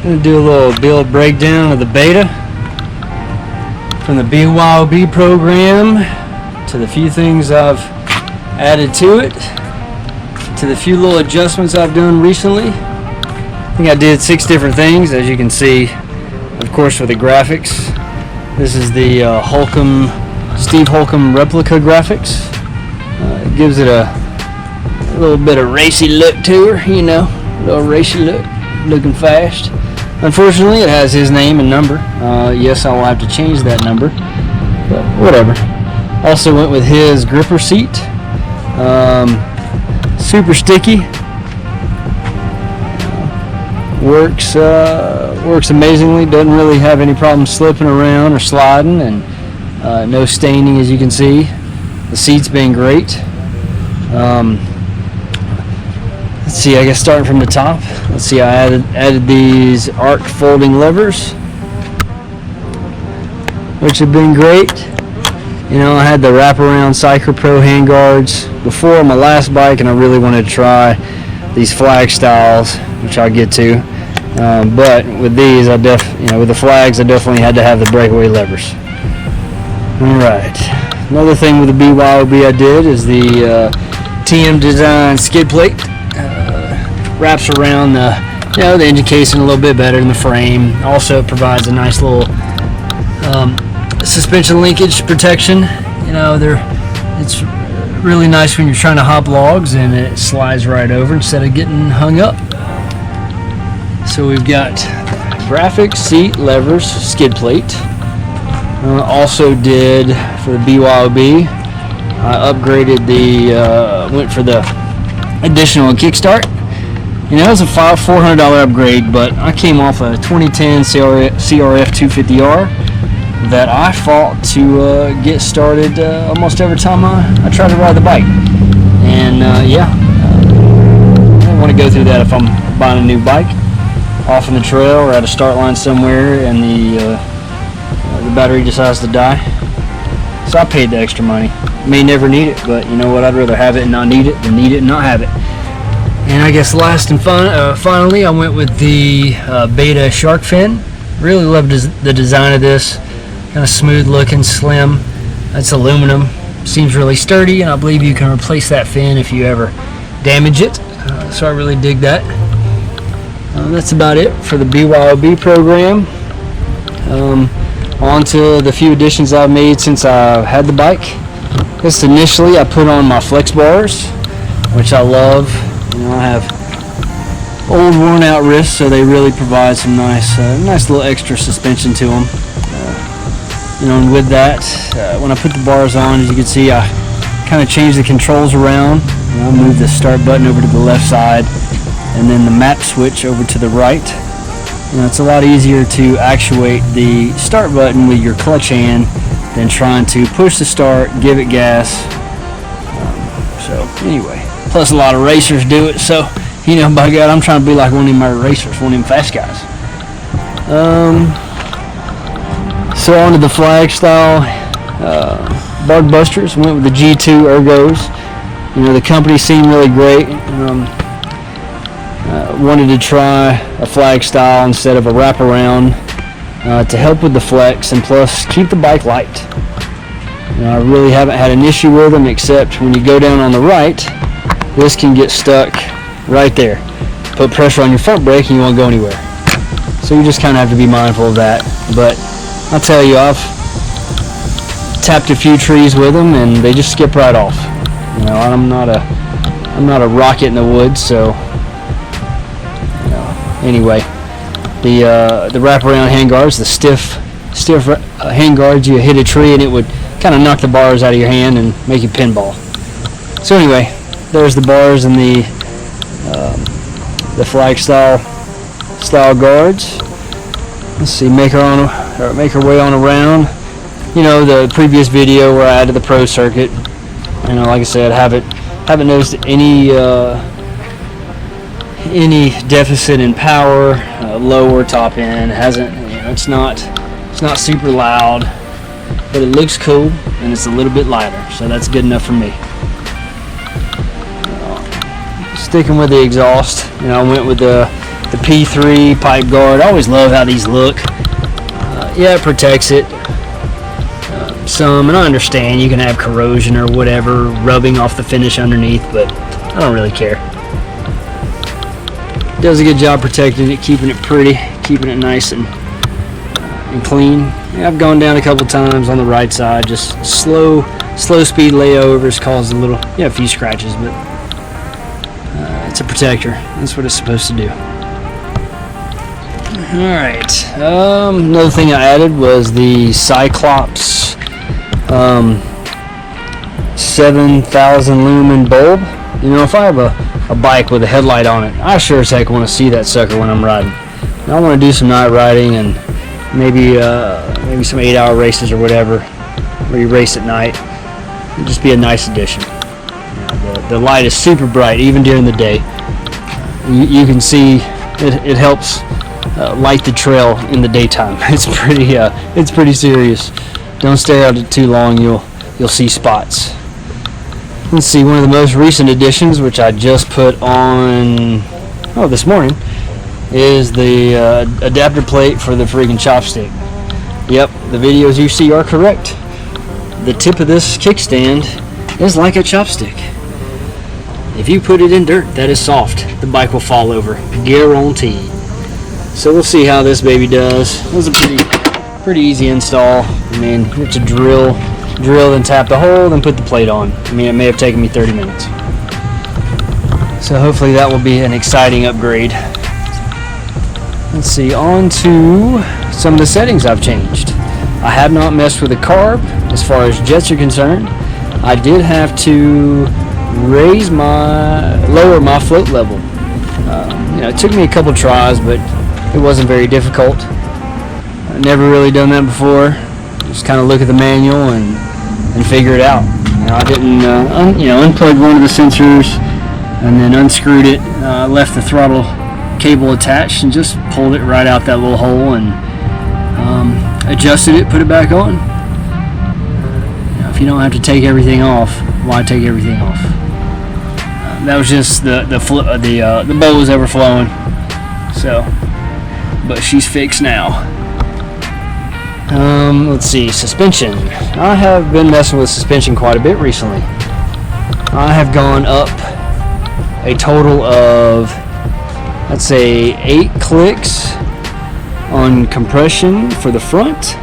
going to do a little build breakdown of the beta from the BYOB program to the few things I've added to it, to the few little adjustments I've done recently. I think I did 6 different things, as you can see, of course, with the graphics. This is the Steve Holcomb replica graphics. It gives it a little bit of racy look to her, you know, a little racy look, looking fast. Unfortunately, it has his name and number. Yes, I will have to change that number, but whatever. Also went with his gripper seat. Super sticky. Works amazingly. Doesn't really have any problem slipping around or sliding, and no staining, as you can see. The seat's been great. Let's see, I guess starting from the top. Let's see, I added these arc folding levers, which have been great. You know, I had the wraparound Cycler Pro handguards before on my last bike, and I really wanted to try these flag styles, which I'll get to. But with these, with the flags, I definitely had to have the breakaway levers. All right. Another thing with the BYOB I did is the TM Design skid plate. Wraps around the engine casing a little bit better than the frame. Also provides a nice little suspension linkage protection. You know, it's really nice when you're trying to hop logs and it slides right over instead of getting hung up. So we've got graphics, seat, levers, skid plate. Also did for the BYOB, I upgraded went for the additional kickstart. You know, it was a $400 upgrade, but I came off a 2010 CRF 250R that I fought to get started almost every time I tried to ride the bike. And I don't want to go through that if I'm buying a new bike off in the trail or at a start line somewhere and the battery decides to die. So I paid the extra money. May never need it, but you know what? I'd rather have it and not need it than need it and not have it. And I guess last and finally, I went with the Beta shark fin. Really loved the design of this. Kind of smooth looking, slim. It's aluminum. Seems really sturdy, and I believe you can replace that fin if you ever damage it. So I really dig that. That's about it for the BYOB program. On to the few additions I've made since I've had the bike. Just initially, I put on my flex bars, which I love. You know, I have old worn out wrists, so they really provide some nice little extra suspension to them. You know, and with that, when I put the bars on, as you can see, I kind of changed the controls around. You know, I moved the start button over to the left side, and then the map switch over to the right. You know, it's a lot easier to actuate the start button with your clutch hand than trying to push the start, give it gas. So anyway. Plus a lot of racers do it, so you know, by God, I'm trying to be like one of them racers, one of them fast guys. So on to the flag style bug busters. Went with the G2 ergos. You know, the company seemed really great. Wanted to try a flag style instead of a wraparound to help with the flex and plus keep the bike light. You know, I really haven't had an issue with them, except when you go down on the right, this can get stuck right there. Put pressure on your front brake and you won't go anywhere. So you just kind of have to be mindful of that. But I'll tell you, I've tapped a few trees with them and they just skip right off. You know, I'm not a rocket in the woods, so you know. Anyway, the wraparound handguards, the stiff handguards, you hit a tree and it would kind of knock the bars out of your hand and make you pinball. So anyway, there's the bars and the flag style guards. Let's see, make our way on around. You know, the previous video where I added the pro circuit. You know, like I said, haven't noticed any deficit in power, low or top end. Hasn't. You know, it's not super loud, but it looks cool and it's a little bit lighter, so that's good enough for me. Sticking with the exhaust, you know, I went with the the P3 pipe guard. I always love how these look. Yeah, it protects it some, and I understand you can have corrosion or whatever rubbing off the finish underneath, but I don't really care. It does a good job protecting it, keeping it pretty, keeping it nice and clean. Yeah, I've gone down a couple times on the right side, just slow speed layovers caused a few scratches, but it's a protector. That's what it's supposed to do. Alright, another thing I added was the Cyclops 7,000 lumen bulb. You know, if I have a bike with a headlight on it, I sure as heck want to see that sucker when I'm riding. And I want to do some night riding and maybe some 8-hour races or whatever, where you race at night. It'd just be a nice addition. The light is super bright even during the day. You can see it helps light the trail in the daytime. It's pretty serious. Don't stare at it too long, you'll see spots. Let's see, one of the most recent additions, which I just put on this morning, is the adapter plate for the freaking chopstick. Yep, the videos you see are correct. The tip of this kickstand is like a chopstick. If you put it in dirt that is soft, the bike will fall over, guaranteed. So we'll see how this baby does. It was a pretty easy install. I mean, it's a drill, then tap the hole, then put the plate on. I mean, it may have taken me 30 minutes. So hopefully that will be an exciting upgrade. Let's see, on to some of the settings I've changed. I have not messed with the carb as far as jets are concerned. I did have to lower my float level. It took me a couple tries, but it wasn't very difficult. I've never really done that before. Just kind of look at the manual and figure it out. I didn't unplugged one of the sensors and then unscrewed it, left the throttle cable attached and just pulled it right out that little hole and adjusted it, put it back on. If you don't have to take everything off, why take everything off? That was just the bowl was overflowing. So, but she's fixed now. Let's see, suspension. I have been messing with suspension quite a bit recently. I have gone up a total of, let's say, 8 clicks on compression for the front.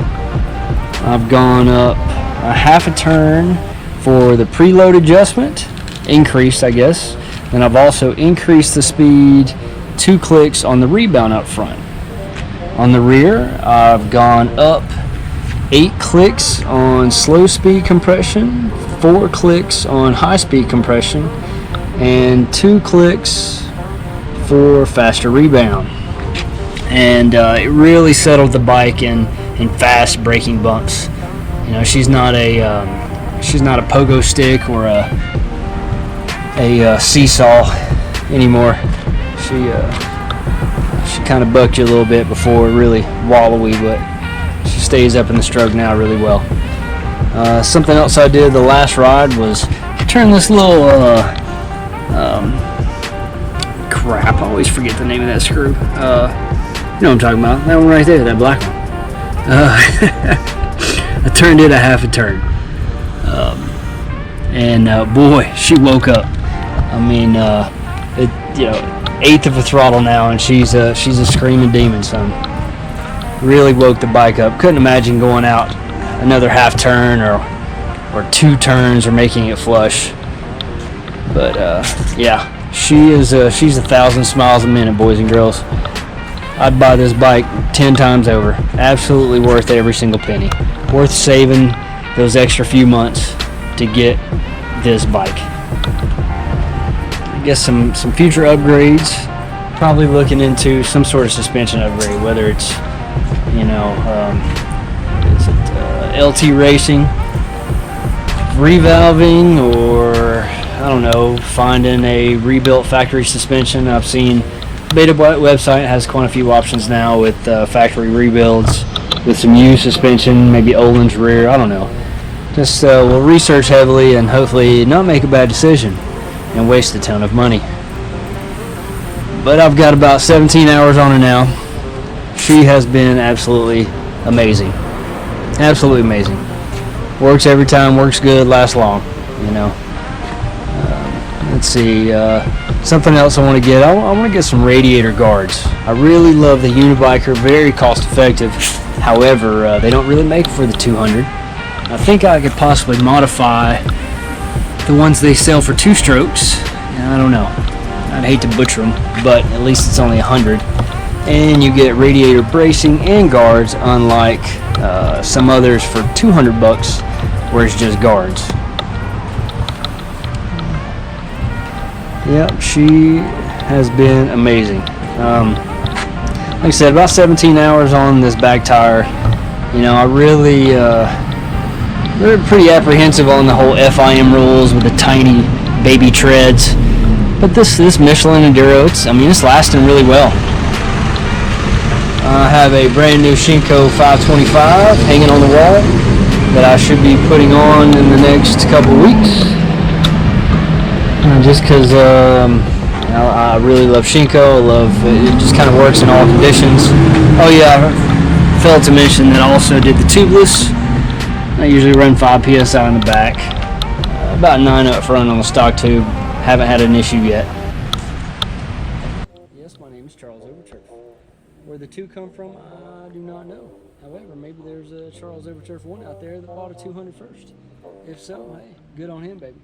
I've gone up a half a turn for the preload adjustment, increased I guess. Then I've also increased the speed 2 clicks on the rebound up front. On the rear, I've gone up 8 clicks on slow speed compression, 4 clicks on high speed compression, and 2 clicks for faster rebound. And it really settled the bike in fast braking bumps. She's not a pogo stick or a seesaw anymore. She kind of bucked you a little bit before, really wallowy, but she stays up in the stroke now really well. Something else I did the last ride was turn this little crap, I always forget the name of that screw. You know what I'm talking about, that one right there, that black one. I turned it a half a turn, and boy, she woke up. I mean, eighth of a throttle now, and she's a screaming demon, son. Really woke the bike up. Couldn't imagine going out another half turn or 2 turns or making it flush. But yeah, she's 1,000 smiles a minute, boys and girls. I'd buy this bike 10 times over. Absolutely worth every single penny. Worth saving those extra few months to get this bike. I guess some future upgrades. Probably looking into some sort of suspension upgrade, whether it's LT racing, revalving, or I don't know, finding a rebuilt factory suspension. I've seen Beta website has quite a few options now with factory rebuilds with some used suspension, maybe Öhlins rear, I don't know. Just we'll research heavily and hopefully not make a bad decision and waste a ton of money. but I've got about 17 hours on her now. She has been absolutely amazing. Absolutely amazing. Works every time, works good, lasts long, you know. Let's see, something else I want to get. I want to get some radiator guards. I really love the Unibiker, very cost effective. However, they don't really make for the 200. I think I could possibly modify the ones they sell for 2 strokes. I don't know. I'd hate to butcher them, but at least it's only 100. And you get radiator bracing and guards, unlike some others for 200 bucks, where it's just guards. Yep, she has been amazing. Like I said, about 17 hours on this back tire. You know, I really, they're pretty apprehensive on the whole FIM rules with the tiny baby treads. But this Michelin Enduro, it's lasting really well. I have a brand new Shinko 525 hanging on the wall that I should be putting on in the next couple weeks. Just because I really love Shinko. I love it. Just kind of works in all conditions. Oh yeah, I failed to mention that I also did the tubeless. I usually run 5 psi in the back, about 9 up front on the stock tube. Haven't had an issue yet. Yes, my name is Charles Overturf. Where the 2 come from, I do not know. However, maybe there's a Charles Overturf 1 out there that bought a 200 first. If so, hey, good on him, baby.